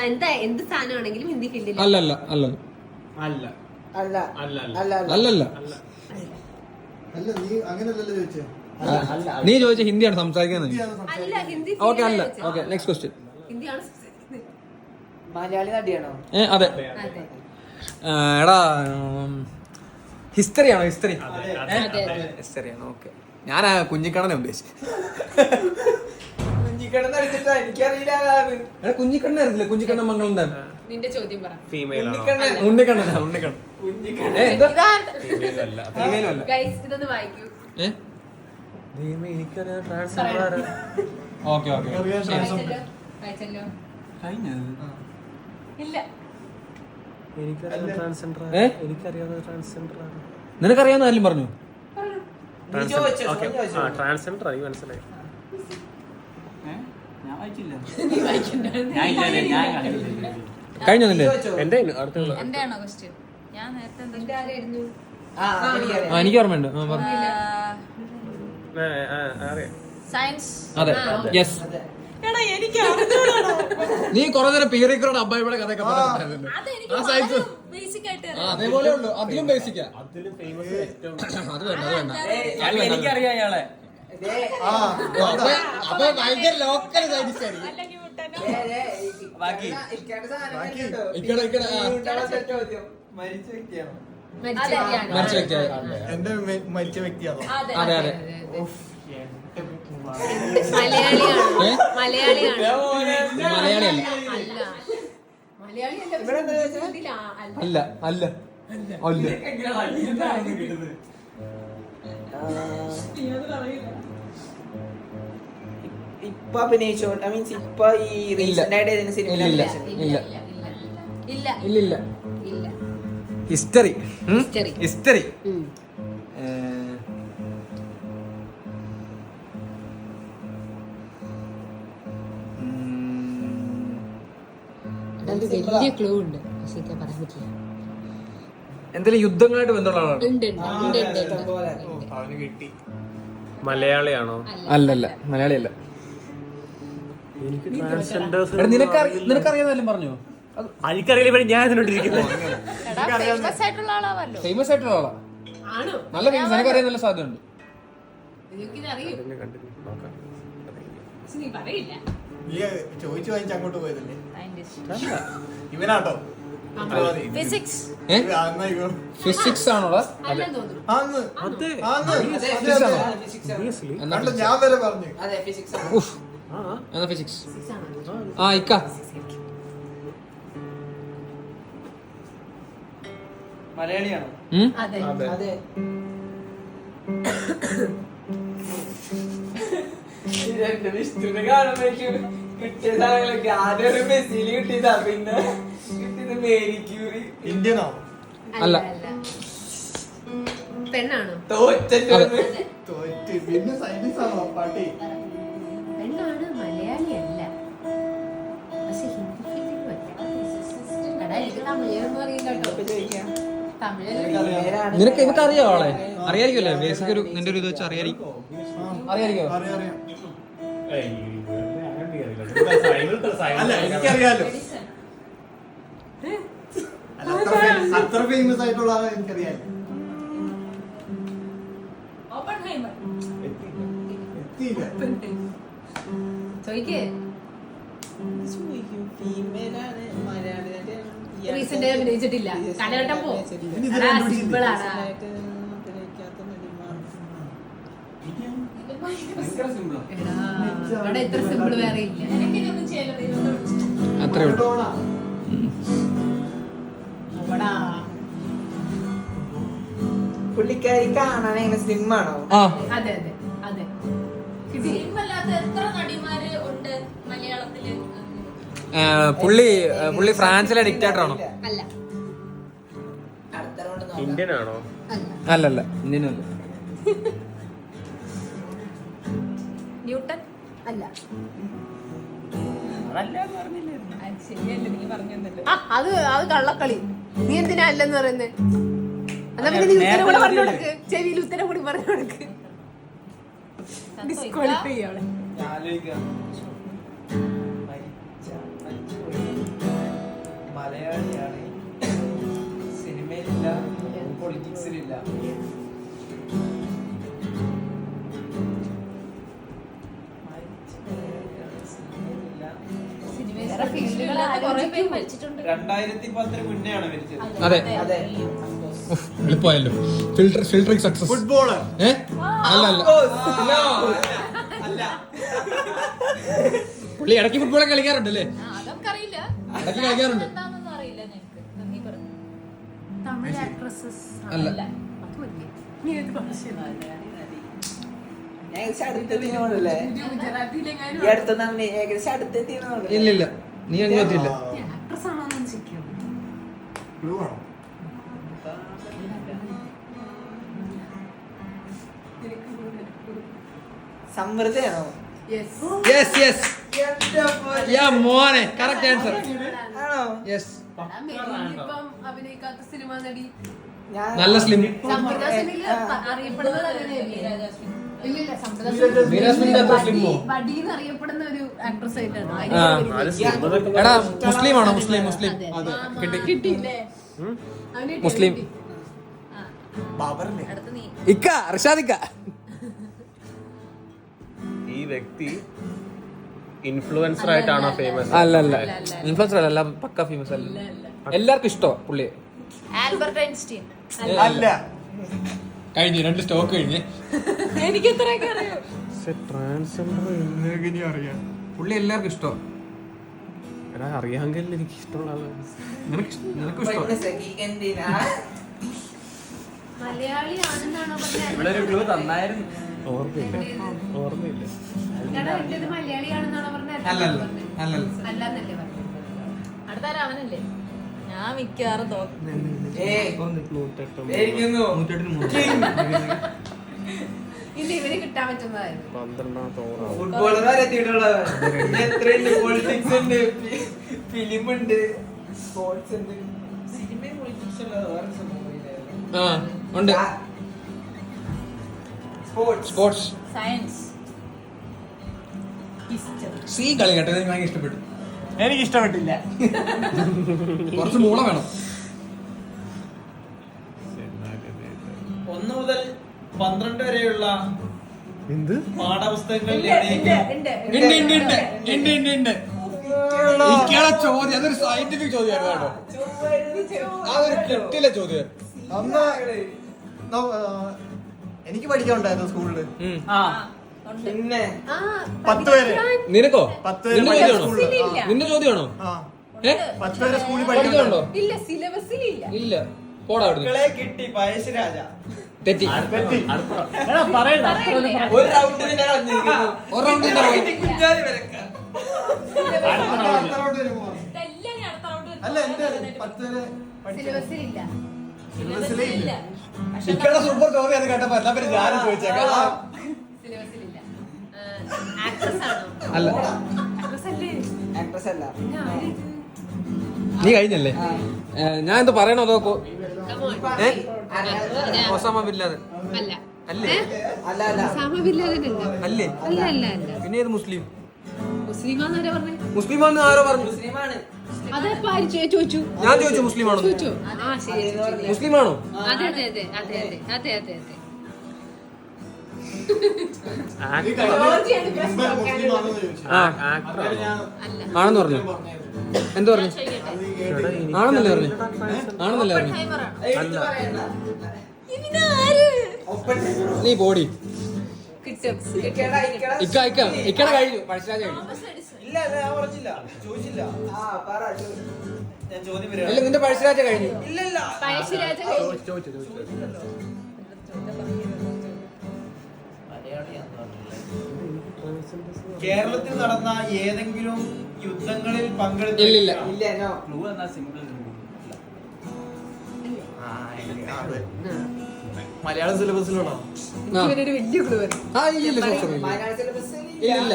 എന്താ എന്ത് സാധനമാണെങ്കിലും ഹിന്ദി ഫീൽഡിൽ അല്ലല്ല അല്ലല്ല അല്ല അല്ല അല്ല അല്ല അല്ലല്ല അല്ല നീ അങ്ങനെയല്ലല്ലോ ചോദിച്ചേ. നീ ചോദിച്ച ഹിന്ദിയാണ് സംസാരിക്കുന്നത്. അല്ല ഹിന്ദി ഓക്കെ അല്ല ഓക്കെ നെക്സ്റ്റ് ക്വസ്റ്റ്യൻ. ഹിന്ദിയാണ് മലയാളി നടിയാണോ? അതെ അതെ എടാ ഹിസ്റ്ററി ആണോ? ഹിസ്റ്ററി ആണോ? ഓക്കെ ഞാൻ കുഞ്ഞിക്കണ്ണനെ ഉദ്ദേശിച്ചു. കുഞ്ഞിക്കണ്ണൻ നടിച്ചിട്ടാ എനിക്കറിയില്ല. കുഞ്ഞിക്കണ്ണൻ അറിയില്ല? കുഞ്ഞിക്കണ്ണൻ മംഗളം നിന്റെ ചോദ്യം പറ. ഫീമെയിൽ ഉണ്ണിക്കണ്ണനാ ഉണ്ണിക്കണ്ണൻ. ഗൈസ് ഇതൊന്ന് വായിക്കൂ. ഓക്കെ ഓക്കെ വായിച്ചല്ലോ. ഇല്ല നിനക്കറിയാവുന്ന കാര്യം പറഞ്ഞു. ട്രാൻസ്ജെൻഡർ ആയി മനസ്സിലായി. കഴിഞ്ഞോ നിന്റെ? എന്റെയാണോ ക്വസ്റ്റ്യൻ? ഞാൻ നേരത്തെ എനിക്ക് ഓർമ്മയുണ്ട്. സയൻസ്. അതെ യെസ്. നീ കൊറേ നേരം പീറിക്കോട് അബ്ബായിയുടെ കഥയൊക്കെ പറഞ്ഞിട്ടുണ്ടായിരുന്നല്ലോ. ബേസിക് ആയിട്ട് അതേപോലെ ഉള്ളു. അതിലും ബേസിക്കാ. അത് വേണ്ട എനിക്കറിയാം ഇയാളെ. അപ്പൊ ഭയങ്കര ലോക്കൽ സൈനിസ്റ്റ് ആയിരിക്കും. മരിച്ച വ്യക്തിയാണോ? മരിച്ച വ്യക്തിയായ. എന്റെ മരിച്ച വ്യക്തിയാണോ? അതെ അതെ. മലയാളിയാണ്. മലയാളിയല്ല. അല്ല അല്ല അല്ല. ഇപ്പൊ അഭിനയിച്ചോ? ഐ മീൻസ് ഇപ്പൊ ഈ റീസെന്റ് ആയിട്ട് ഏതെങ്കിലും സിനിമയിൽ ഇല്ല. History history. വലിയ ക്ലൂ ഉണ്ട്. പറയാൻ പറ്റില്ല. എന്തെങ്കിലും യുദ്ധങ്ങളായിട്ട് ബന്ധമുള്ള ആളാണ്? മലയാളിയാണോ? അല്ലല്ല മലയാളിയല്ല. എനിക്ക് ട്രാൻസ്ജെൻഡേഴ്സ് നിനക്കറിയാതെല്ലാം പറഞ്ഞോ? എനിക്കറിയില്ല. ഞാൻ ഇതിനോട്ടിരിക്കുന്നു. ഫേമസ് ആയിട്ടുള്ള ആളാവല്ലോ. ഫേമസ് ആയിട്ടുള്ള ആളാ. നല്ല ഫേമസ്. നിനക്കറിയാൻ നല്ല സാധ്യതയുണ്ട്. നീ ചോദിച്ചു വാങ്ങിച്ച് അങ്ങോട്ട് പോയതല്ലേ? ഇവനാട്ടോ ഫിസിക്സ്. ഫിസിക്സ് ആണോടാ? ഞാൻ വരെ പറഞ്ഞു. എന്നാ ഫിസിക്സ്. ആ ഇക്ക മലയാളിയാണോ? അതെ അതെ. വിഷ്ണുവിനെ കാണുമ്പോഴേക്കും കിട്ടിയ സാധനങ്ങളൊക്കെ ആദ്യം ഒരു മെസ്സിയിൽ കിട്ടിയതാ, പിന്നെ കിട്ടിയത് മേരി ക്യൂറി. ഇന്ത്യനോ? അല്ല. പെണ്ണാണോ? തോറ്റ് പിന്നെ സയൻസ് ആണോ? പാട്ടി പെണ്ണാണ്. മലയാളിയല്ല. പക്ഷെ ഹിന്ദി ഫീൽഡിൽ എനിക്ക് തമിഴൊന്നും അറിയില്ല കേട്ടോ. തമിഴ് നിനക്ക് ഇതൊക്കെ അറിയാവോ? ആളെ അറിയായിരിക്കുമല്ലേ? ബേസിക് ഒരു നിന്റെ ഒരു ഇത് വെച്ച് അറിയായിരിക്കോ? അല്ല എനിക്കറിയാലോ. അത്ര ഫേമസ് ആയിട്ടുള്ള ആളെ എനിക്കറിയാലോ. എത്തിയില്ല. ചോദിക്കേ. ഫീമെയിലാണ്, മലയാളി റീസെന്റ് അഭിനയിച്ചിട്ടില്ല. കാലഘട്ടം പോ. സിമ്പിൾ ആണ്. അവിടെ ഇത്ര സിമ്പിൾ വേറെ ഇല്ല. അത്രേ ഉള്ളൂ. പുള്ളിക്കാരി കാണാൻ എങ്ങനെ സ്ലിം ആണോ? അതെ അതെ അതെ. എത്ര നടിമാര് ഉണ്ട് മലയാളത്തില്? പുള്ളി ഫ്രാൻസിലെ ഡിക്റ്റേറ്റർ ആണോ? അല്ല. ഇന്ത്യൻ ആണോ? അല്ലല്ല ഇന്ത്യനല്ല. ന്യൂട്ടൻ അല്ല. അത് കള്ളക്കളി. നീ എന്തിനാ അല്ലെന്ന് പറയുന്നത്? എന്നാ പിന്നെ നീ ഉത്തരം കൂടെ പറഞ്ഞു കൊടുക്ക്. ചെവിയിൽ ഉത്തരം കൂടി പറഞ്ഞു കൊടുക്ക്. ഡിസ്ക്വാളിഫൈ ചെയ്യണം. ഫിസിക്സിലില്ല. വേറെ ഫീൽഡുകളൊക്കെ കുറെ പേര് മരിച്ചിട്ടുണ്ട്. 2010 മുന്നെയാണ് മരിച്ചത്. അതെ അതെ. എളുപ്പമായല്ലോ. Filtering success. ഫുട്ബോളർ അല്ല അല്ല അല്ല. പുള്ളി ഇടയ്ക്ക് ഫുട്ബോളൊക്കെ കളിക്കാറുണ്ടല്ലേ? അതൊക്കറിയില്ല. ഇടയ്ക്ക് കളിക്കാറുണ്ട്. എന്താണെന്നൊന്നും അറിയില്ല ഞങ്ങൾക്ക്. നീ പറഞ്ഞു. തമിഴ് ആക്ട്രസസ് അല്ല അതുമല്ലേ? നീ ഏത് ഭാഷയാണ്? ഏകദേശം അടുത്തെത്തിയോളല്ലേ? ഗുജറാത്തിയിലെങ്ങാനും ഈ അടുത്തൊന്നും ഏകദേശം അടുത്തെത്തിയോളൂ. ഇല്ല ഇല്ല, നീ അങ്ങ് പറ്റില്ല. ആക്ട്രസ് ആണോ എന്ന് ചോദിക്കാം. ക്ലൂ ആണോ? സമൃദ്ധയാണോ? യെസ്. യെസ് യെസ് യാ മോനെ, കറക്റ്റ് ആൻസർ. ആണോ? യെസ്. ഇപ്പം അഭിനയിക്കാത്ത സിനിമ നടി നല്ല സ്ലിം. സമ്പ്രദായത്തിൽ അറിയപ്പെടുന്നത് അങ്ങനെയല്ലേ? ഇല്ലില്ല, മീരാസ്മിന്റെ അത്ര സ്ലിമ്മോ? ബഡീന്ന് അറിയപ്പെടുന്ന ഒരു ആക്ട്രസ് ആയിട്ടാണ്. ആ. എടാ മുസ്ലിം ആണോ? മുസ്ലിം മുസ്ലിം കിട്ടി. കിട്ടിയില്ലേ? മുസ്ലിം. ബാബറല്ലേ? അടുത്ത് നീ. ഇക്ക റിഷാദിക്ക. ഈ വ്യക്തി ഇൻഫ്ലുവൻസർ ആയിട്ടാണോ ഫേമസ്? അല്ല അല്ല, ഇൻഫ്ലുവൻസർ അല്ല, പക്ക ഫേമസ് അല്ല. എല്ലാവർക്കും ഇഷ്ടമാ പുള്ളിയെ. Albert Einstein. അല്ല. കഴിഞ്ഞു, 2 സ്റ്റോക്ക് കഴിഞ്ഞ്. എനിക്ക് എത്രയൊക്കെ അറിയൂ. ട്രാൻസ്ജെൻഡർ എങ്ങനെ അറിയാം? പുള്ളി എല്ലാവർക്കും ഇഷ്ടമാ. എടാ അറിയാമെങ്കിൽ എനിക്ക് ഇഷ്ടമുള്ള ആളാണ്. നിനക്കും ഇഷ്ടമാ. മലയാളി ആണെന്നാണോ ഇവിടെ ഒരു ക്ലൂ തന്നായിരുന്നു. ഓർമ്മയില്ല. മലയാളിയാണെന്നാണോ പറഞ്ഞത്? അല്ലല്ല അല്ലല്ല. അല്ലാന്നല്ലേ പറഞ്ഞത്? അടുത്ത ആരാ? അവനല്ലേ? ഞാൻ മിക്കവാറും തോക്കും. എനിക്കൊന്നു ഇല്ല, ഇവര് കിട്ടാൻ പറ്റുന്നതായിരുന്നു. 12ാമത്തെ ഓവറാണ്. ഫുട്ബോളർ വരെ എത്തിയിട്ടുള്ളത്. എത്രയുണ്ട്? പൊളിറ്റിക്സ് ഉണ്ട്, ഫിലിം ഉണ്ട്, സ്പോർട്സ് ഉണ്ട്. സിനിമയും പൊളിറ്റിക്സ് ഉള്ളത് വേറെ സംഭവം. ആ ഉണ്ട്. സ്പോർട്സ്. സയൻസ്. സി കളി കേട്ടോ, എനിക്ക് ഭയങ്കര ഇഷ്ടപ്പെട്ടു. എനിക്ക് ഇഷ്ടപ്പെട്ടില്ല. കുറച്ച് മൂള വേണം. 1 മുതൽ 12 വരെയുള്ള എന്ത് പാഠപുസ്തകങ്ങളിൽ ഉണ്ട്. ഉണ്ട് ഉണ്ട് ഉണ്ട് ഉണ്ട് ഉണ്ട് ഉണ്ട്. ഇക്കടെ ചോദ്യം അതൊരു സയന്റിഫിക് ചോദ്യമായിരുന്നു കേട്ടോ. അതൊരു കിട്ടില്ല ചോദ്യം. അന്ന് എനിക്ക് പഠിക്കാനുണ്ടായിരുന്നു സ്കൂളില്. ഉണ്ട്. പിന്നെ ആ, 10 പേര്. നിനക്കോ? 10 പേര് നിന്റെ പഠിച്ച ചോദ്യമാണോ? സ്കൂളില്. നിന്റെ ചോദ്യമാണോ? ആ, ഏ? 10 പേര് സ്കൂളിൽ പഠിക്കാനുണ്ടോ? പഠിക്കാനുണ്ടോ? ഇല്ല, സിലബസിലില്ല. ഇല്ല, പോടാ അവിടുന്ന്. മക്കളെ കിട്ടി പഴശ്ശിരാജ. തെറ്റി. ഒരു റൗണ്ടിന് ഞാൻ വന്നിരിക്കുന്നു. ഒരു റൗണ്ടിന്റെ പോയി. കുഞ്ഞാലി വരക്ക. അടുത്ത round വരെ പോവാം. ഇതെല്ലാം ഞാൻ അടുത്ത round അല്ല, എന്റെ 10 പേര് പഠിച്ച സിലബസിലില്ല. സിലബസിലേ ഇല്ല. ഇക്കടെ സൂപ്പർ ചോദ്യം അത് കേട്ടപ്പോ എന്നാ പിന്നെ ഞാനും ചോദിച്ചേക്കാം. സിലബസിലില്ല. ആക്ട്രസ് ആണോ? അല്ല, ആക്ട്രസ് അല്ലേ? ആക്ട്രസ് അല്ല. പിന്നെ ആര്? നീ കഴിഞ്ഞല്ലേ? ഞാൻ എന്ത് പറയണോ അതോ ഒസാമ ബിൻ ലാദൻ അല്ല. അല്ലേ? അല്ല അല്ല. ഒസാമ ബിൻ ലാദൻ അല്ല. അല്ലേ? അല്ല അല്ല അല്ല. പിന്നെ ഏത് മുസ്ലിം? മുസ്ലിമാന്നാരാ പറഞ്ഞേ? മുസ്ലിം ആണെന്ന് ആരോ പറഞ്ഞു. മുസ്ലിമാണ്. അതെപ്പോ ആര് ചോദിച്ചു? ഞാൻ ചോദിച്ചു മുസ്ലിം ആണോ? ചോദിച്ചു. ആ ശരി. മുസ്ലിം ആണോ? അതെ അതെ അതെ അതെ അതെ അതെ അതെ അതെ. ഈ കഴിഞ്ഞ മുമ്പ് മുസ്ലിം ആണെന്ന് ചോദിച്ചു. ആക്ടർ അല്ല. ആണെന്ന് പറഞ്ഞു. എന്ത് പറഞ്ഞു? അത് ഈ കേട്ടില്ല. ആണെന്നല്ലേ പറഞ്ഞു? ആണെന്നല്ലേ പറഞ്ഞു? എടുത്ത് പറയണ്ട. നീ പോടി. കിട്ടും. ഇക്കടെ ഇക്കടെ കഴിഞ്ഞു. പഴശ്ശിരാജ കഴിഞ്ഞു. ഇല്ല അത് ഞാൻ പറഞ്ഞില്ല, ചോദിച്ചില്ല. ആ പറ. ഞാൻ ചോദ്യം അല്ല, വരാം. നിന്റെ പഴശ്ശിരാജ കഴിഞ്ഞു. ഇല്ലല്ല. പഴശ്ശിരാജ ചോദിച്ചു. കേരളത്തിൽ നടന്ന ഏതെങ്കിലും യുദ്ധങ്ങളിൽ ഇല്ലില്ല. പങ്കെടുത്തില്ല. ഇല്ല നോ. ക്ലൂ എന്നാ സിമ്പിൾ. മലയാളം സിലബസിലാണോ? ഇവനൊരു വലിയ ക്ലൂ വരും. ആ ഇല്ലില്ല, sorry. മലയാള സിലബസിൽ ഇല്ലില്ല,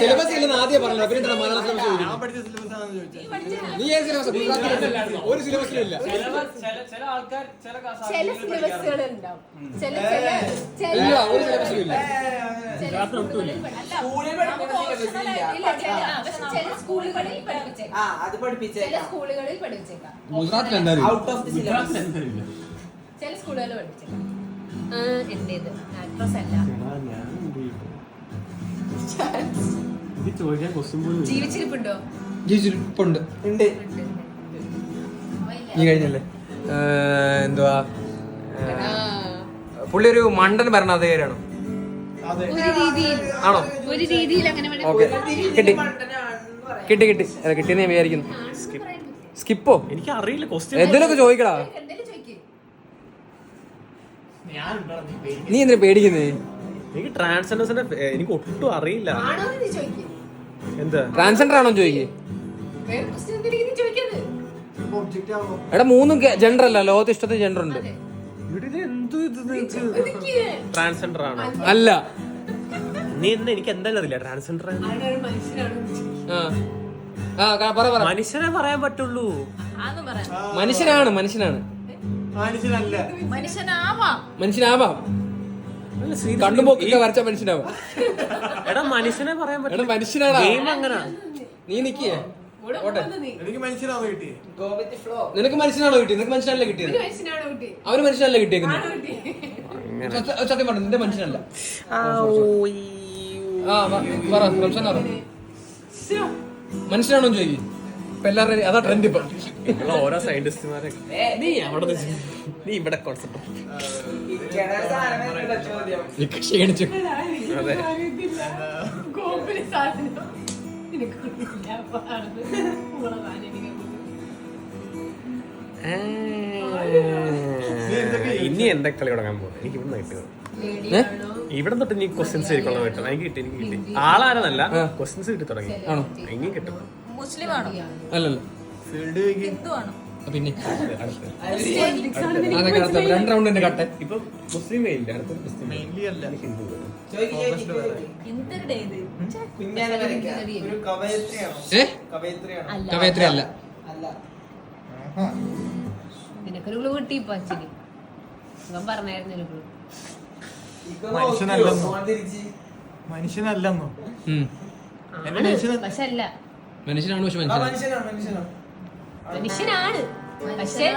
സിലബസ് ഇല്ലെന്ന് ആദ്യം പറഞ്ഞല്ലോ. പിന്നെ എന്താ മലയാളം സിലബസ് ചോദിക്കുന്നത്? ഞാൻ പഠിച്ച സിലബസ് ആണെന്ന് ചോദിച്ചത്. നീ ഏത് സിലബസ്? ഒരു സിലബസിലും ഇല്ല. ചില ആൾക്കാർ ചില സിലബസുകൾ ഉണ്ടാവും. ചില ഇല്ല, ഒരു സിലബസിലും ഇല്ല. സ്കൂളിൽ പഠിപ്പിച്ചില്ല. ചില സ്കൂളുകളിൽ പഠിപ്പിച്ചേക്കാം. ആ അത് ചില പഠിപ്പിച്ചേക്കാം. സ്കൂളുകളിൽ പഠിപ്പിച്ചേക്കാം. ഗുജറാത്തിൽ എന്തായാലും ഔട്ട് ഓഫ് ദി സിലബസ്. ചില സ്കൂളുകളിൽ പഠിച്ചില്ല. എന്റേത് ആക്ട്രസ് അല്ല. എടാ, ഞാൻ എന്ത് ചെയ്യും? ഇത് ചോദിക്കാൻ ക്വസ്റ്റ്യൻ പോലും ഇല്ല. ജീവിച്ചിരിപ്പുണ്ടോ? ജീവിച്ചിരിപ്പുണ്ട്. ഉണ്ട്. നീ കഴിഞ്ഞല്ലേ? എന്തുവാ പുള്ളി ഒരു മണ്ടൻ ഭരണാധികാരിയാണോ? ഒരു രീതിയിൽ ആണോ? ഒരു രീതിയിൽ അങ്ങനെ വേണേ ഓക്കെ, കിട്ടി കിട്ടി കിട്ടി. അല്ല, കിട്ടിയെന്ന് ഞാൻ വിചാരിക്കുന്നു. സ്കിപ്പോ? എനിക്ക് അറിയില്ല ക്വസ്റ്റ്യൻ. എന്തെങ്കിലുമൊക്കെ ചോദിക്കടാ. എന്തേലും ചോദിക്ക്. നീ എന്തിനാ പേടിക്കുന്നേ? എനിക്ക് ട്രാൻസ്ജെൻഡേഴ്സിന്റെ എനിക്ക് ഒട്ടും അറിയില്ല. ആണോന്ന് നീ ചോദിക്ക്. എന്താ ട്രാൻസ്ജെൻഡർ ആണോ ചോദിക്കേ? വേറെ question എന്തിനാ നീ ചോദിക്കുന്നത്? ഒബ്ജക്റ്റ് ആണോ? എടാ, 3 ജെൻഡർ അല്ല, ലോകത്ത് ഇഷ്ടത്തിന് ജെൻഡർ ഉണ്ട്. അതെ. ഇവിടെ ഇത് എന്ത് ചോദിക്ക്. ട്രാൻസ്ജെൻഡർ ആണോ? അല്ല. നീ എന്താ എനിക്ക് എന്തായാലും അറിയില്ല ട്രാൻസ്ജെൻഡർ ആളൊരു മനുഷ്യനാണോ? പറ. മനുഷ്യനെ പറയാൻ പറ്റുള്ളൂ. ആന്ന് പറയാം. മനുഷ്യനാണ്. മനുഷ്യനല്ല. മനുഷ്യനാവാം. അല്ല, serious. കണ്ണുപോക്കൊക്കെ വരച്ച മനുഷ്യനാവാം. എടാ മനുഷ്യനെ പറയാൻ എടാ, പറ്റില്ല. മനുഷ്യനാടാ. ഗെയിം അങ്ങനെ. നീ നിക്കിയേ. ഇവിടെ ഓട്ടെ. വന്ന് നീ. എനിക്ക് മനുഷ്യനാണോ കിട്ടിയേ? Go with the flow. നിനക്ക് മനുഷ്യനാണോ കിട്ടിയത്? നിനക്ക് മനുഷ്യനല്ല കിട്ടിയത്. ഒരു മനുഷ്യനാണോ കുട്ടി? അവന് മനുഷ്യനല്ല കിട്ടിയേക്കുന്നത്. ആണോ കുട്ടി? സത്യം പറഞ്ഞു, നിന്റെ മനുഷ്യനല്ല. പറ, റംസാൻ പറ. ശ്ശോ. മനുഷ്യനാണോ ചോദിക്കും. ഇപ്പൊ എല്ലാവരും അതാ ട്രെൻഡ് ഇപ്പൊ. നിങ്ങള് ഓരോ സയന്റിസ്റ്റുമാരെ നീ അവിടെ നീ ഇവിടെ കോൺസെപ്റ്റ്. ഇരിക്കണ സാധനമല്ല ചോദ്യം. ക്ഷീണിച്ചു. അതെ. കോപ്പിലെ സാധനം. നിനക്ക് കുട്ടിയില്ല, പാടുന്നത്. ഉള്ള സാധനം എനിക്ക് ഇനി എന്താ കളി തുടങ്ങാൻ പോകും? എനിക്ക് ഇവിടെ കിട്ടിയത്. പേടിയാണോ? ഇവിടെ തൊട്ട് നീ ക്വസ്റ്റ്യൻസ് ശരിക്കുള്ള പറ്റും. എനിക്ക് കിട്ടി. ആളാരെന്നല്ല, ക്വസ്റ്റ്യൻസ് കിട്ടി തുടങ്ങി. ആണോ? ഇനി കിട്ടും. മുസ്ലിം ആണോ? അല്ലല്ലോ. ഹിന്ദു ആണോ? പിന്നെ Politics ആണ് നിനക്ക് അതൊക്കെ അടുത്ത 2 റൗണ്ട് എന്റെ കട്ടെ. ഇപ്പൊ മുസ്ലിം ഇല്ല, അടുത്തൊരു മുസ്ലിം മെയിൻലി അല്ല. ഹിന്ദു. എന്തൊരു ഡേ ഇത്? പിന്നെ അത് വരയ്ക്കാം. ഒരു കവയത്രിയാണോ? ഏ? കവയത്രിയാണോ? അല്ല. കവയത്രി അല്ല. അല്ല. നിനക്കൊരു ക്ലൂ കിട്ടി ഇപ്പൊ ആക്ച്വലി. ഞാൻ പറഞ്ഞായിരുന്നല്ലോ ക്ലൂ. ഇപ്പൊ മനുഷ്യനല്ലെന്നോ? നോക്കിയോ? മോൻ തിരിച്ച്. മനുഷ്യനല്ലെന്നോ? ഉം. എന്റെ മനുഷ്യൻ പക്ഷെ അല്ല. മനുഷ്യനാണ്. പക്ഷെ ആ, മനുഷ്യനാണ്. മനുഷ്യനാണ്. മനുഷ്യനാണ് പക്ഷെ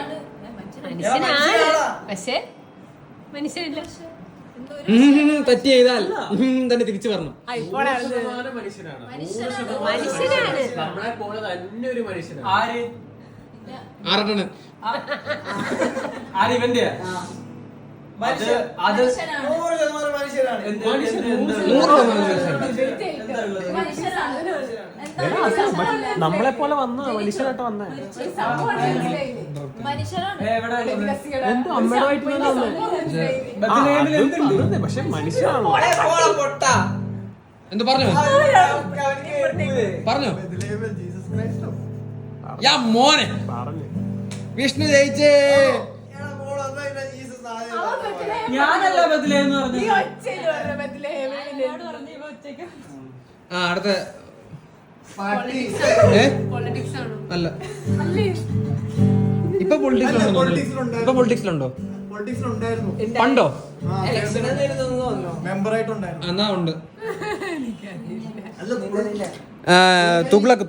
മനുഷ്യനാണ്. മനുഷ്യനാണ് പക്ഷെ മനുഷ്യനില്ല. എന്തോ ഒരു തെറ്റ് ചെയ്താൽ തന്നെ തിരിച്ചു പറഞ്ഞു. മനുഷ്യനാണ്. മനുഷ്യനാണ്. നമ്മളെ പോലെ തന്നെ ഒരു മനുഷ്യനാണ്. ആര്? 6 ആര് ഇവന്റെ? മനുഷ്യൻ. അത് മനുഷ്യനാണ്. 100% മനുഷ്യനാണ്. എന്ത്? മനുഷ്യൻ. എന്ത്? 100% മനുഷ്യനാണ്. എന്താ എടാ, മനുഷ്യനല്ല? നമ്മളെ പോലെ വന്ന മനുഷ്യനായിട്ട് വന്നേ. മനുഷ്യനാണ്. എവിടെ? എന്തോ അമ്മയുടെ വയറ്റിൽ വന്നേ. ബത്ലഹേമിൽ എന്തുണ്ട്? പക്ഷെ മനുഷ്യനാണോ? ഓളെ പോളെ പൊട്ടാ. എന്ത് പറഞ്ഞോ? പറഞ്ഞോ? ബെത്ലഹേമിൽ ജീസസ് ക്രൈസ്റ്റോ? യാ മോനെ, പറഞ്ഞു. വിഷ്ണു ജയിച്ചേ. എടാ, മോളെ എന്നാ ഇതിന്റെ ജീസസ് ആദ്യം ഞാനല്ല ബത്ലഹേം എന്ന് പറഞ്ഞത്. എന്നോട് പറഞ്ഞു ഇവ ഉച്ചയ്ക്ക്. അടുത്ത ഏ? പൊളിറ്റിക്സ് ആണോ? അല്ല. അല്ലേ? ഇപ്പൊ പൊളിറ്റിക്സിലുണ്ടോ? പൊളിറ്റിക്സിലുണ്ടായിരുന്നു. ഇപ്പൊ പൊളിറ്റിക്സിലുണ്ടോ? പൊളിറ്റിക്സിലുണ്ടായിരുന്നു. പണ്ടോ? ഇലക്ഷൻ എന്തായിരുന്നു തോന്നുന്നു. മെമ്പറായിട്ടുണ്ടായിരുന്നു. എന്നാ ഉണ്ട്. അല്ല, തുഗ്ലക്ക്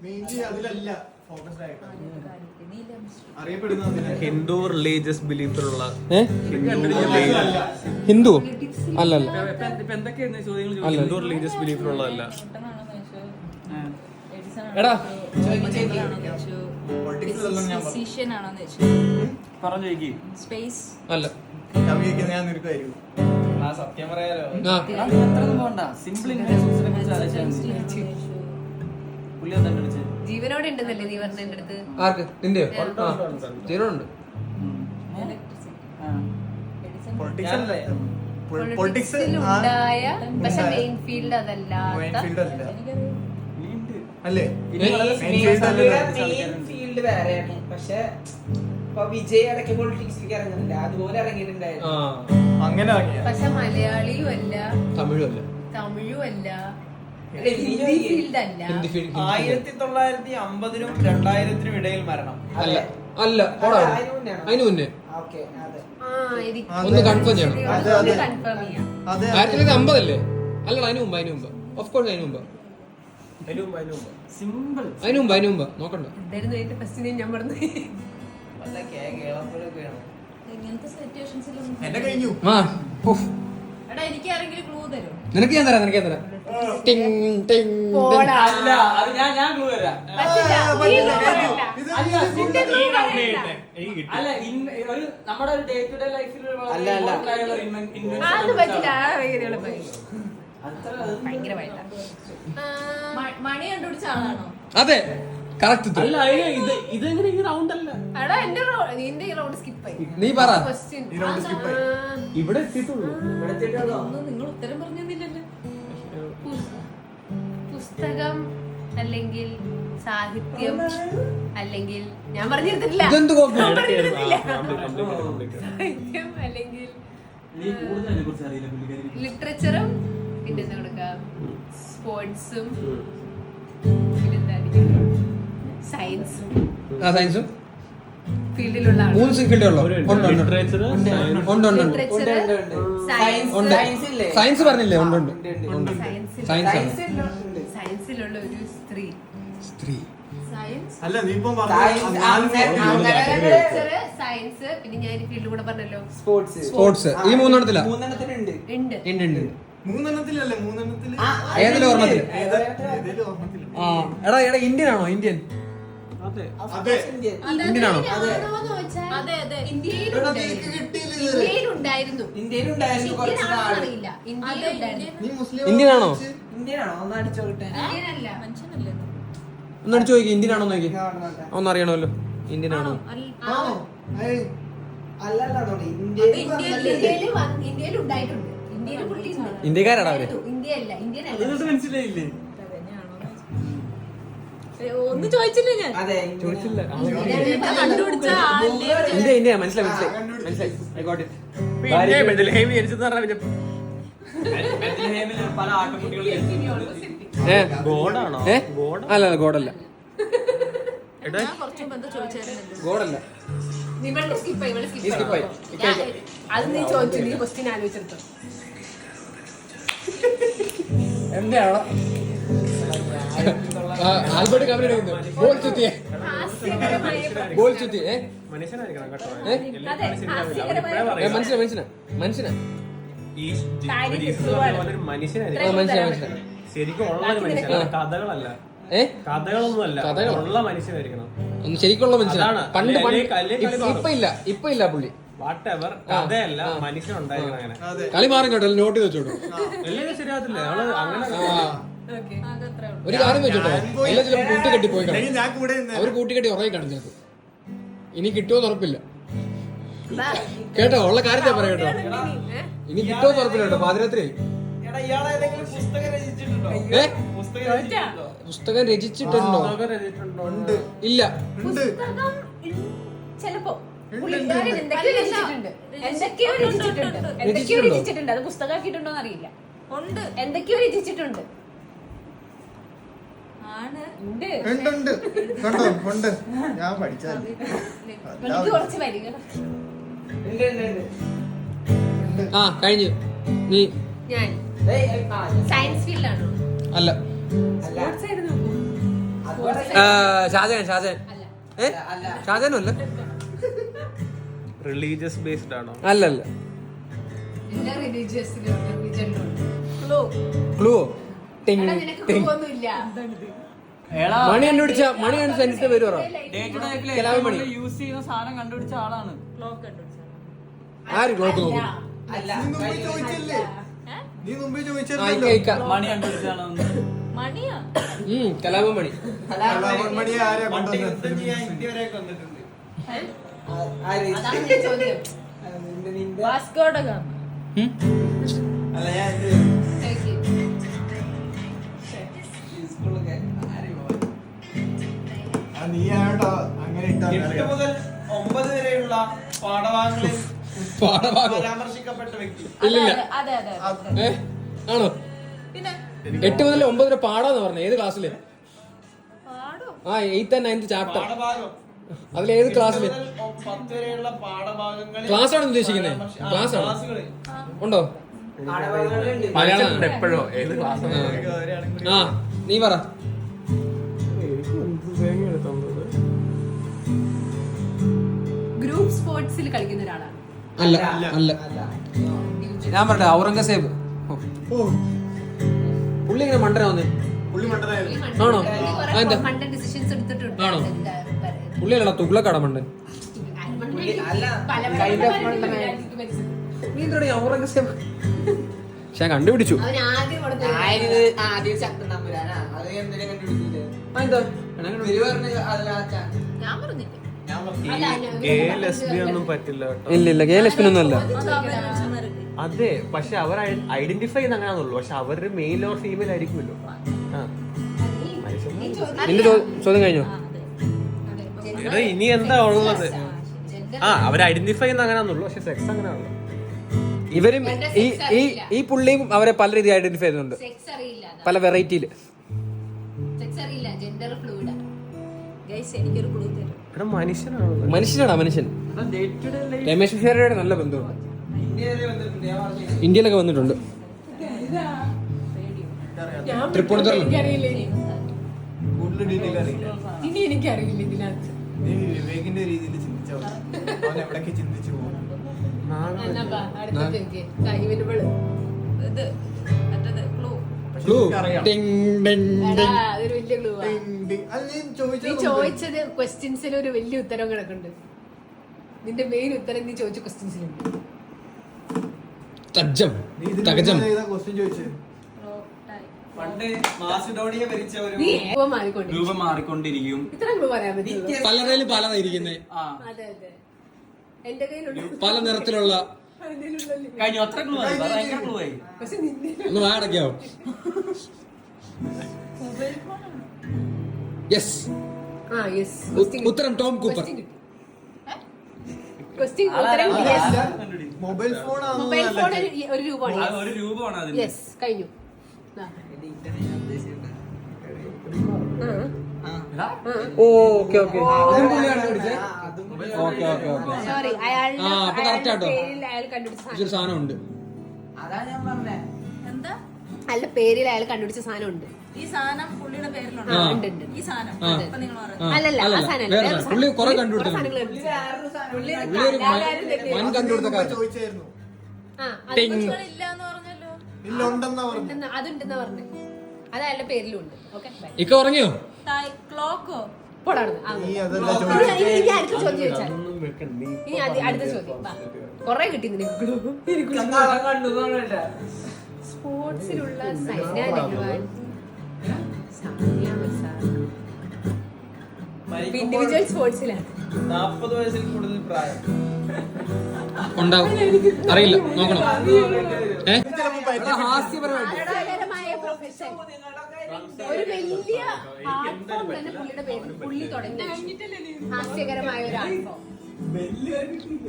മെയിൻലി അതിലല്ല ഫോക്കസ്ഡ് ആയിട്ട് അറിയപ്പെടുന്നത് അതിലല്ല. ഹിന്ദു റിലീജിയസ് ബിലീഫിലുള്ള ഏ? അതിലല്ല. ഹിന്ദു അല്ലല്ല. ഇപ്പൊ എന്തൊക്കെയായിരുന്നു ചോദ്യങ്ങൾ? അല്ല. ഹിന്ദു റിലീജിയസ് ബിലീഫിലുള്ളതല്ല. പൊട്ടനാണോന്ന് ചോദിച്ചു. എഡിസൺ ആണോ എടാ. ചോദിച്ചു. ആണോന്ന് ചോദിച്ചു. പൊളിറ്റിക്സിലെല്ലാം ഞാൻ പറഞ്ഞു. ഫിസിഷ്യൻ ആണോന്ന് ചോദിച്ചു. പറഞ്ഞു ചോദിക്കി. സ്പേസ്. അല്ല. കവിയൊക്കെ ഞാൻ നിൽക്കുമായിരിക്കും. ആ സത്യം പറയാലോ. ആ. അത്രയൊന്നും പോണ്ട. സിമ്പിൾ ഇൻഫ്ലുവൻസിനെ കുറിച്ച് ആലോചിച്ചാൽ മതി. പുള്ളി എന്താ വിളിച്ചത്? ജീവനോടെ ഉണ്ടെന്നല്ലേ നീ പറഞ്ഞ എന്റെ അടുത്ത്? ആർക്ക്? നിന്റെയോ? ജീവനുണ്ട്. പൊളിറ്റിക്സ് ഞാനല്ലേ? പൊളിറ്റിക്സ് ഉണ്ടായ പക്ഷെ ഉണ്ടായ. മെയിൻ ഫീൽഡ് അതല്ലാത്ത മെയിൻ ഫീൽഡ് അല്ല എനിക്കറിയാം. അല്ലേ? മെയിൻ ഫീൽഡ് വേറെയാണ്. പക്ഷെ ഇപ്പൊ വിജയ് ഇടയ്ക്ക് പൊളിറ്റിക്സിലേക്ക് ഇറങ്ങുന്നില്ല, അതുപോലെ ഇറങ്ങിയിട്ടുണ്ടായിരുന്നു. അങ്ങനെ ഇറങ്ങിയ പക്ഷെ മലയാളിയും അല്ല തമിഴും അല്ല. തമിഴും അല്ല അല്ല, ഹിന്ദി ഫീൽഡ് അല്ല. ഹിന്ദി ഫീൽഡ് 1950-നും 2000-നും ഇടയിൽ മരണം. അല്ല. അല്ല. പോടാ. അതിന് മുന്നെയാണോ? അതിന് മുന്നേ. ഓക്കേ, അതെ. ഒന്ന് confirm ചെയ്യണം. കൺഫേം ചെയ്യാം. അതെ 1950 അല്ലേ? അല്ലടാ, അതിന് മുമ്പ്. ഓഫ് കോഴ്സ് അതിന് മുമ്പ്. സിമ്പിൾ. അതിന് മുമ്പ് നോക്കണ്ട. എന്തായിരുന്നു എന്റെ ഫസ്റ്റ് ഞാൻ പറഞ്ഞു. കേളപ്പുഴൊക്കെയാണ്. ഇങ്ങനത്തെ സിറ്റുവേഷൻസിലൊന്നും എന്നെ കഴിഞ്ഞു. എടാ എനിക്ക് ആരെങ്കിലും ക്ലൂ തരും നിനക്ക് ഞാൻ തരാം ടിങ് ടിങ് പോടാ. അല്ല അത് ഞാൻ ക്ലൂ തരാം പറ്റില്ല. നീ ഇത് പറയണ്ട. അല്ല നിന്റെ നീ പറയണ്ട. എനിക്ക് കിട്ടി. അല്ല ഒരു നമ്മുടെ ഒരു ഡേ ടു ഡേ ലൈഫിൽ അത് പറ്റില്ല. ആ ഭയങ്കര ഭയങ്കര വേണ്ട. മണി കണ്ടുപിടിച്ച ആളാണോ അതെ കറക്റ്റ് അല്ല ഇതെങ്ങനെ ഈ റൗണ്ട് അല്ല എടാ നിന്റെ റൗണ്ട് സ്കിപ്പ് ആയി. നീ പറ ക്വസ്റ്റ്യൻ ഇവിടെ എത്തിയിട്ടുള്ളൂ. ഒന്നും നിങ്ങൾ ഉത്തരം പറഞ്ഞില്ലല്ലോ പുസ്തകം അല്ലെങ്കിൽ സാഹിത്യം അല്ലെങ്കിൽ ഞാൻ പറഞ്ഞിരുന്നില്ല. ഇതെന്ത് കോപ്പി സാഹിത്യം അല്ലെങ്കിൽ ലിറ്ററേച്ചറും പിന്നെന്താ കൊടുക്കാം സ്പോർട്സും പിന്നെന്താ സയൻസും സയൻസും ഫീൽഡിലുള്ള ആള്. 3 ഫീൽഡേ ഉള്ളൂ ലിറ്ററേച്ചർ, ലിറ്ററേച്ചർ സയൻസ് പറഞ്ഞില്ലേ ഉണ്ട് സയൻസ് സയൻസിലുള്ള ഒരു സ്ത്രീ. സയൻസ് അല്ല നീ ഇപ്പം ലിറ്ററേച്ചർ സയൻസ് പിന്നെ ഞാൻ ഫീൽഡ് കൂടെ പറഞ്ഞല്ലോ സ്പോർട്സ് ഈ മൂന്നെണ്ണത്തിലാ ഉണ്ട്. ഉണ്ട് മൂന്നെണ്ണത്തിലല്ലേ മൂന്നെണ്ണത്തില് ഏതിലും ഓർമ്മത്തില് ഏതേലും ഓർമ്മത്തില് എടാ ഇന്ത്യൻ ആണോ ഇന്ത്യൻ അതെ അതെ ഇന്ത്യൻ ആണോ അതെ അതെ എടാ, നിനക്ക് കിട്ടിയില്ല ഇതുവരെ. ഇന്ത്യയിലുണ്ടായിരുന്നു. അറിയില്ല. നീ മുസ്ലിം ഇന്ത്യൻ ആണോ ഇന്ത്യനല്ല. മനുഷ്യനല്ലേ ഒന്ന് അടിച്ചു നോക്കി ഇന്ത്യൻ ആണോ നോക്കി ഒന്ന് അറിയണമല്ലോ ഇന്ത്യൻ ആണോ ആണോ? ഏയ്, ഇന്ത്യയിൽ ഉണ്ടായിട്ടുണ്ട്. ഇന്ത്യയിൽ പുള്ളിയുണ്ട്. ഇന്ത്യക്കാരാടാ അവര് ഇന്ത്യയല്ല. ഇന്ത്യനല്ല. മനസ്സിലായില്ലേ? ഒന്നും ചോദിച്ചില്ല ഞാൻ ചോദിച്ചില്ല കണ്ടുപിടിച്ച ആളിനെ ഇന്ത്യ മനസ്സിലായി I got it. പിന്നെ ബെത്ലഹേമിൽ ജനിച്ചെന്ന് പറഞ്ഞാ പല ആട്ടുകുട്ടികളും ഗോഡാണോ? അല്ല ഗോഡല്ല ഞാൻ കുറച്ച് മുമ്പ് എന്താ ചോദിച്ചായിരുന്നു ഗോഡല്ല ഇവളുടെ skip ആയി, ഇവളുടെ skip ഈ skip ആയി. ആയി. അത് നീ ചോദിച്ചു. നീ ക്വസ്റ്റ്യൻ ആലോചിച്ചെടുത്തു. എന്താണോ ആൽബർട്ട് കമന്റ് എടുക്കുന്നു ബോൾ ചുറ്റിയേ ബോൾ ചുറ്റിയേ മനുഷ്യനായിരിക്കണം കേട്ടോ. അതെ, മനസ്സിലായി. മനുഷ്യനാ ഒരു മനുഷ്യനായിരിക്കണം. ശരിക്കും ഉള്ള ഒരു മനുഷ്യനാണ്, കഥകളല്ല. കഥകളൊന്നുമല്ല, ഉള്ള മനുഷ്യനായിരിക്കണം. ഒന്ന് ശരിക്കുള്ള മനുഷ്യനാ അതാണ്. പണ്ട് ഇപ്പൊ ഇല്ല പുള്ളി വാട്ട് എവർ, കഥയല്ല, മനുഷ്യനുണ്ടായിരിക്കണം. അങ്ങനെ അതെ. കളി മാറും കേട്ടോ നോട്ട് വെച്ചോട്ടു എല്ലാം ശരിയാകത്തില്ല. അവള് അങ്ങനെ അതത്രേ ഉള്ളൂ ഒരു കാര്യം വെച്ചോട്ടോ എല്ലാം ചിലപ്പോൾ കൂട്ടുകെട്ടി പോയി അല്ലെങ്കിൽ കാണും ഞാൻ കൂടെ നിന്നേ. അവര് കൂട്ടുകെട്ടി ഉറങ്ങി കാണും ചിലപ്പോ ഇനി കിട്ടുമോന്ന് ഉറപ്പില്ല കേട്ടോ ഉള്ള കാര്യത്തെ പറയാം കേട്ടോ ഇനി കിട്ടുമോന്ന് ഉറപ്പില്ല കേട്ടോ പാതിരാത്രി പുസ്തകം രചിച്ചിട്ടുണ്ടോ ഇല്ല പുസ്തകം ചിലപ്പോ പുള്ളിക്കാരൻ എന്തൊക്കെയോ രചിച്ചിട്ടുണ്ട്. എന്തൊക്കെയോ രചിച്ചിട്ടുണ്ട്. അത് പുസ്തകമാക്കിയിട്ടുണ്ടോന്ന് അറിയില്ല. ഉണ്ട് എന്തൊക്കെയോ രചിച്ചിട്ടുണ്ട്. ആണ് ഉണ്ട്. ഉണ്ട് കണ്ടോ ഉണ്ട് ഞാൻ പഠിച്ചല്ലേ എനിക്ക് കുറച്ച് വരികൾ ആ കഴിഞ്ഞു നീ ഞാൻ സയൻസ് ഫീൽഡാണോ? അല്ല സ്പോർട്സ് ആയിരുന്നു. ഷാജഹാൻ ഷാജഹാനും അല്ല റിലീജിയസ് ബേസ്ഡ് ആണോ? അല്ലല്ല എല്ലാ റിലീജിയസിലും ക്ലൂ നിനക്ക് ഒന്നുമില്ല. മണി കണ്ടുപിടിച്ച മണി സെൻസിന്റെ പേര് പറ കലാമണി യൂസ് ചെയ്യുന്ന സാധനം കണ്ടുപിടിച്ച ആളാണ്. ക്ലോക്ക് കണ്ടുപിടിച്ച ആര് ക്ലോക്ക് നോക്കും നീ മുമ്പേ ആ, ചോദിച്ചല്ലോ ഇക്ക. മണി കണ്ടുപിടിച്ചാണ്. മണിയാ കലാമണി മണിയെ ആരാ കൊണ്ടുവന്നത്? അതാണ് എന്റെ ചോദ്യം. വാസ്കോഡ ഗാമ അല്ല ഞാൻ Take it. നീ ആട്ടോ അങ്ങനെ ഇട്ടാ 8 മുതൽ 9 വരെയുള്ള പാഠഭാഗങ്ങളിൽ പാഠഭാഗം പരാമർശിക്കപ്പെട്ട വ്യക്തി. ഇല്ലില്ല അതെ അതെ അതെ ആണോ പിന്നെ 8 മുതൽ 9 വരെ പാടാന്ന് പറഞ്ഞ ഏത് ക്ലാസ്സില് പാടോ ആ 8th and 9th ചാപ്റ്റർ പാഠഭാഗം അതിൽ ഏത് ക്ലാസ്സില് 10 വരെയുള്ള പാഠഭാഗങ്ങളിൽ ക്ലാസ് ആണ് ഉദ്ദേശിക്കുന്നത് ക്ലാസ് ആണ് ക്ലാസ്സുകളിൽ ഉണ്ടോ മലയാളം എപ്പോഴോ ഏത് ക്ലാസ്? ആ നീ പറ ഗ്രൂപ്പ് സ്പോർട്സിൽ കളിക്കുന്ന ഒരാളാണ്. അല്ല അല്ല ഞാൻ പറയട്ടെ ഔറംഗസേബ്. പുള്ളി ഇങ്ങനെ മണ്ടനാവുന്നേ. പുള്ളി മണ്ടനായിരുന്നു. ആണോ? അതെന്താ? മണ്ടൻ ഡിസിഷൻസ് എടുത്തിട്ടുണ്ട്. ആണോ? പുള്ളിയല്ല തുഗ്ലക്കാട മണ്ടൻ. നീ എന്താ ഔറംഗസേബ്? പക്ഷെ ഞാൻ കണ്ടുപിടിച്ചു. അവൻ ആദ്യം കൊടുത്ത ആദ്യം ശക്തൻ തമ്പുരാനാ. അത് എന്തിനാ കണ്ടുപിടിച്ചില്ലേ? എന്താ ഞാൻ പറഞ്ഞില്ലേ ഗേ ലെസ്ബിയൻ ഒന്നും പറ്റില്ല കേട്ടോ. ഇല്ല ഗേ ലെസ്ബിയൻ ഒന്നും അല്ല. അതെ, പക്ഷെ അവർ ഐഡന്റിഫൈ ചെയ്യുന്ന അങ്ങനെയാണുള്ളൂ. പക്ഷെ അവരുടെ മെയിൽ ഓർ ഫീമെയിൽ ആയിരിക്കുമല്ലോ. നിന്റെ ചോദ്യം കഴിഞ്ഞോ? എടാ ഇനി എന്താ ഉള്ളത്? അവർ ഐഡന്റിഫൈ ചെയ്യുന്ന അങ്ങനെയാണുള്ളൂ. പക്ഷെ സെക്സ് അങ്ങനെയാണല്ലോ. ഇവരും ഈ പുള്ളിയും അവരെ പല രീതി ഐഡന്റിഫൈ ചെയ്യുന്നുണ്ട്, സെക്സ് അറിയില്ല, പല വെറൈറ്റിയില്. സെക്സ് അറിയില്ല, ജെൻഡർ ഫ്ലൂയിഡ്. ഗൈസ് എനിക്കൊരു ക്ലൂ തരും. എടാ മനുഷ്യനാണല്ലോ. മനുഷ്യനാടാ മനുഷ്യൻ. രമേശ് ഫിഷറിയുടെ നല്ല ബന്ധമുണ്ട്. ഇന്ത്യയിലൊക്കെ വന്നിട്ടുണ്ട്. തൃപ്പൂണിത്തുറ കൂടുതൽ ഡീറ്റെയിൽ അറിയില്ല. ഇനി എനിക്കറിയില്ല ഇതിനകത്ത്. നീ വിവേകിന്റെ രീതിയിൽ ചിന്തിച്ചാൽ അവൻ എവിടേക്ക് ചിന്തിച്ചു പോകും. ഇത് മറ്റേത് ക്ലൂ. അതൊരു വലിയ ക്ലൂ. അത് നീ നീ ചോദിച്ചത് ക്വസ്റ്റ്യൻസിൽ ഒരു വലിയ ഉത്തരം കിടക്കുന്നുണ്ട്. നിന്റെ മെയിൻ ഉത്തരം നീ ചോദിച്ച ക്വസ്റ്റ്യൻസിലുണ്ട്. ക്വസ്റ്റ്യൻ ചോദിച്ചത് പണ്ട് മാസിഡോണിയ ഭരിച്ച ഒരു നീ മാറിക്കൊണ്ട് രൂപം മാറിക്കൊണ്ടിരിക്കും. ഇത്ര ക്ലൂ പറയാൻ പറ്റുള്ളൂ. പലതരം പലതായിരിക്കുന്നേ. അതെ അതെ, എന്റെ കയ്യിലുള്ള പല നിറത്തിലുള്ള. കഴിഞ്ഞു അത്ര ക്ലൂ ആയി. ഭയങ്കര ക്ലൂ ആയി. പക്ഷെ നിന്റെ ഒന്ന് വാടകയാവും. യെസ്, ഉത്തരം Tom Cooper. Mobile phone mobile phone ഒരു രൂപമാണ്. അത് ഒരു രൂപമാണ് അതിന്. യെസ്, കഴിഞ്ഞു. ഓക്കെ ഓക്കെ സോറി, അയാൾ കണ്ടുപിടിച്ച സാധനമുണ്ട്. അതാ ഞാൻ പറഞ്ഞേ. എന്താ അയാളുടെ പേരിൽ അയാൾ കണ്ടുപിടിച്ച സാധനമുണ്ട്. ഈ സാധനം പുള്ളിയുടെ പേരിലുണ്ട്. ഉണ്ട്, ഉണ്ട്. ഈ സാധനം അപ്പൊ നിങ്ങൾ അല്ലല്ല, ആ സാധനം പുള്ളി കുറെ കണ്ടുപിടുത്തം. വൻ കണ്ടുപിടുത്തക്കാരൻ. ചോദിച്ചായിരുന്നു. ഇല്ല എന്ന് പറഞ്ഞല്ലോ. ഇല്ല, ഉണ്ടെന്നാ പറഞ്ഞു. അതുണ്ടെന്നാ പറഞ്ഞു. അത് അയാളുടെ പേരിലും ഉണ്ട്. ഓക്കെ, ഇക്ക ഉറങ്ങിയോ? ക്ലോക്കോ നീ അതല്ല ഇനി അടുത്ത ചോദ്യം ചോദിച്ചാൽ ഒന്നും വെക്കണ്ട. നീ ഇനി അടുത്ത ചോദ്യം കൊറേ കിട്ടി നിനക്ക്. സ്പോർട്സിലുള്ള സൈന നെഹ്വാൻ, സാനിയ മിർസ. ഇൻഡിവിജ്വൽ സ്പോർട്സിലാണ്. 40 വയസ്സിൽ കൂടുതൽ പ്രായം. ഉണ്ടാവും, അറിയില്ല, നോക്കണം. ഹാസ്യപരമായ പ്രൊഫഷൻ, ഒരു വലിയ ആർട്ട് ഫോം തന്നെ പുള്ളിയുടെ പേരിൽ പുള്ളി തുടങ്ങി. ഹാസ്യകരമായ ഒരു ആർട്ട് ഫോം,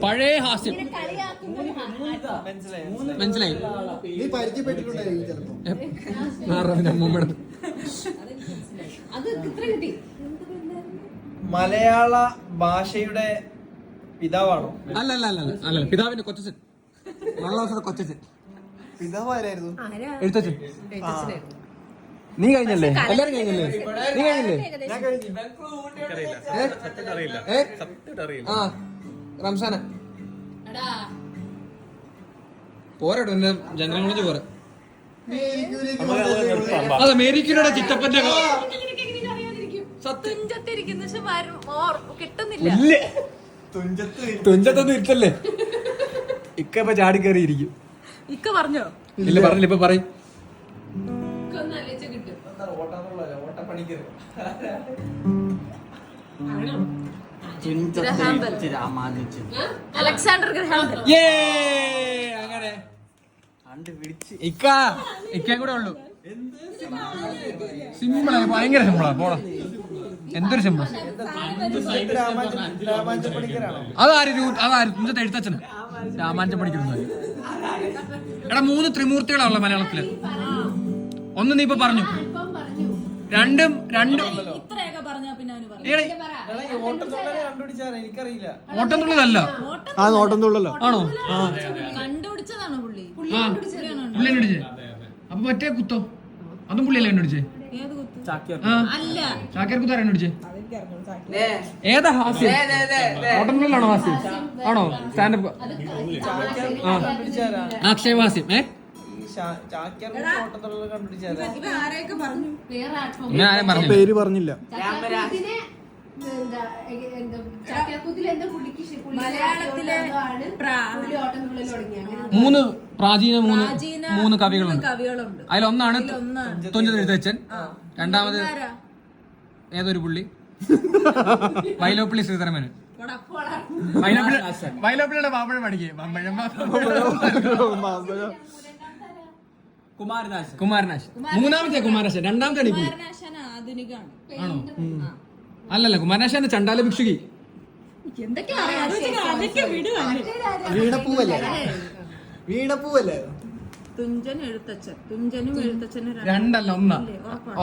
പഴയ ഹാസ്യം. കളിയാക്കുന്ന ഒരു ആർട്ട് ഫോം. മനസ്സിലായി. നീ പരിചയപ്പെട്ടിട്ടുണ്ടായിരിക്കും ചിലപ്പോ. അത് ഇത്ര കിട്ടി. മലയാള ഭാഷയുടെ പിതാവാണോ? അല്ല അല്ല അല്ല അല്ല, പിതാവിന്റെ കൊച്ചൻ. കൊച്ചൻ പിതാവാരായിരുന്നു? ആരാ? എഴുത്തച്ഛൻ. എഴുത്തച്ഛനായിരുന്നു. നീ കഴിഞ്ഞല്ലേ? എല്ലാരും കഴിഞ്ഞല്ലേ? നീ കഴിഞ്ഞല്ലേ? ഞാൻ കഴിഞ്ഞു. സത്യമായിട്ട് അറിയില്ല. സത്യമായിട്ട് അറിയില്ല. ആ, റംസാന എടാ, പോരാട്ടോ, എന്റെ ജനറൽ നോളജ് പോരാ. മേരിക്കൂരിക്ക് അതെ, മേരിക്കൂരിയുടെ ചിറ്റപ്പന്റെ തുഞ്ചത്തിരിക്കുന്നു, പക്ഷെ കിട്ടുന്നില്ല. തുഞ്ചത്തൊന്നും ഇരുത്തല്ലേ. ഇക്ക ഇപ്പൊ ചാടി കയറി ഇരിക്കും. ഇക്ക പറഞ്ഞോ? ഇല്ല, പറഞ്ഞില്ല, ഇപ്പൊ പറയും. ഒന്ന് ആലോചിച്ച് കിട്ടും. ഓട്ടപ്പണിക്കർ. Alexander Graham Bell. അങ്ങനെ ഇക്ക കൂടെ ഉള്ളു. സിമ്പിളാ, ഭയങ്കര സിമ്പിളാ. പോടാ, എന്തൊരു സിമ്പിൾ. അതാര് തുഞ്ചത്ത് എഴുത്തച്ഛന് രാമാഞ്ചം പഠിക്കുന്നത്. എടാ, 3 ത്രിമൂർത്തികളാണല്ലോ മലയാളത്തില്. ഒന്ന് നീ ഇപ്പൊ പറഞ്ഞു, രണ്ടും ഇത്രയൊക്കെ പറഞ്ഞാ പിന്നെ അവന് പറയും. എനിക്കറിയില്ല. ഓട്ടം തുള്ളതല്ല. ആ നോട്ടം തുള്ളല്ലോ. ആണോ? കണ്ടുപിടിച്ചതാണോ പുള്ളി? പുള്ളി കണ്ടുപിടിച്ചേ. അപ്പൊ മറ്റേ കുത്തോ, അതും പുള്ളിയല്ലേ കണ്ടുപിടിച്ചേ? ഏത് കുത്ത്? ആ അല്ല ചാക്യാർ കുത്താൻ പിടിച്ചേ ഏതാ ഹാസ്യം ഓട്ടംതുള്ളലാണോ ഹാസ്യം ആണോ സ്റ്റാൻഡപ്പ് അക്ഷയ് ഹാസ്യം ഇത് ആരെയൊക്കെ പറഞ്ഞു? വേറെ ആർക്കും ഞാൻ ആരും പറഞ്ഞു പേര് പറഞ്ഞില്ല. ചാക്യാർകൂത്തിനെ ചാക്യാർകൂത്തിലെ എന്താ പുള്ളിക്ക് മലയാളത്തിലെ പുള്ളി ഓട്ടം തുള്ളൽ തുടങ്ങി അങ്ങനെ 3 പ്രാചീന 3 കവികളുണ്ട്. കവികളുണ്ട്. അതിലൊന്നാണ് അതിലൊന്നാണ്. തുഞ്ചത്ത് എഴുത്തച്ഛൻ. രണ്ടാമത് ആരാ? ഏതൊരു പുള്ളി വൈലോപ്പിള്ളി ശ്രീധരമേനോൻ. പോടാ. വൈലോപ്പിള്ളിയുടെ പാമ്പഴം പഠിക്കേ കുമാരനാശൻ. മൂന്നാമത്തെ കുമാരനാശൻ. രണ്ടാമത്തെ കുമാരനാശാൻ ആധുനികാണ്. ആണോ? അല്ലല്ല കുമാരനാശാന്റെ ചണ്ടാല ഭിക്ഷുകി. എന്തൊക്കെയാ അതൊക്കെ വിടുവാണ്. വീണപ്പൂവല്ലേ തുഞ്ചൻ എഴുത്തച്ഛൻ. തുഞ്ചനും എഴുത്തച്ഛനും 2 അല്ല 1. ഉറപ്പാണ്.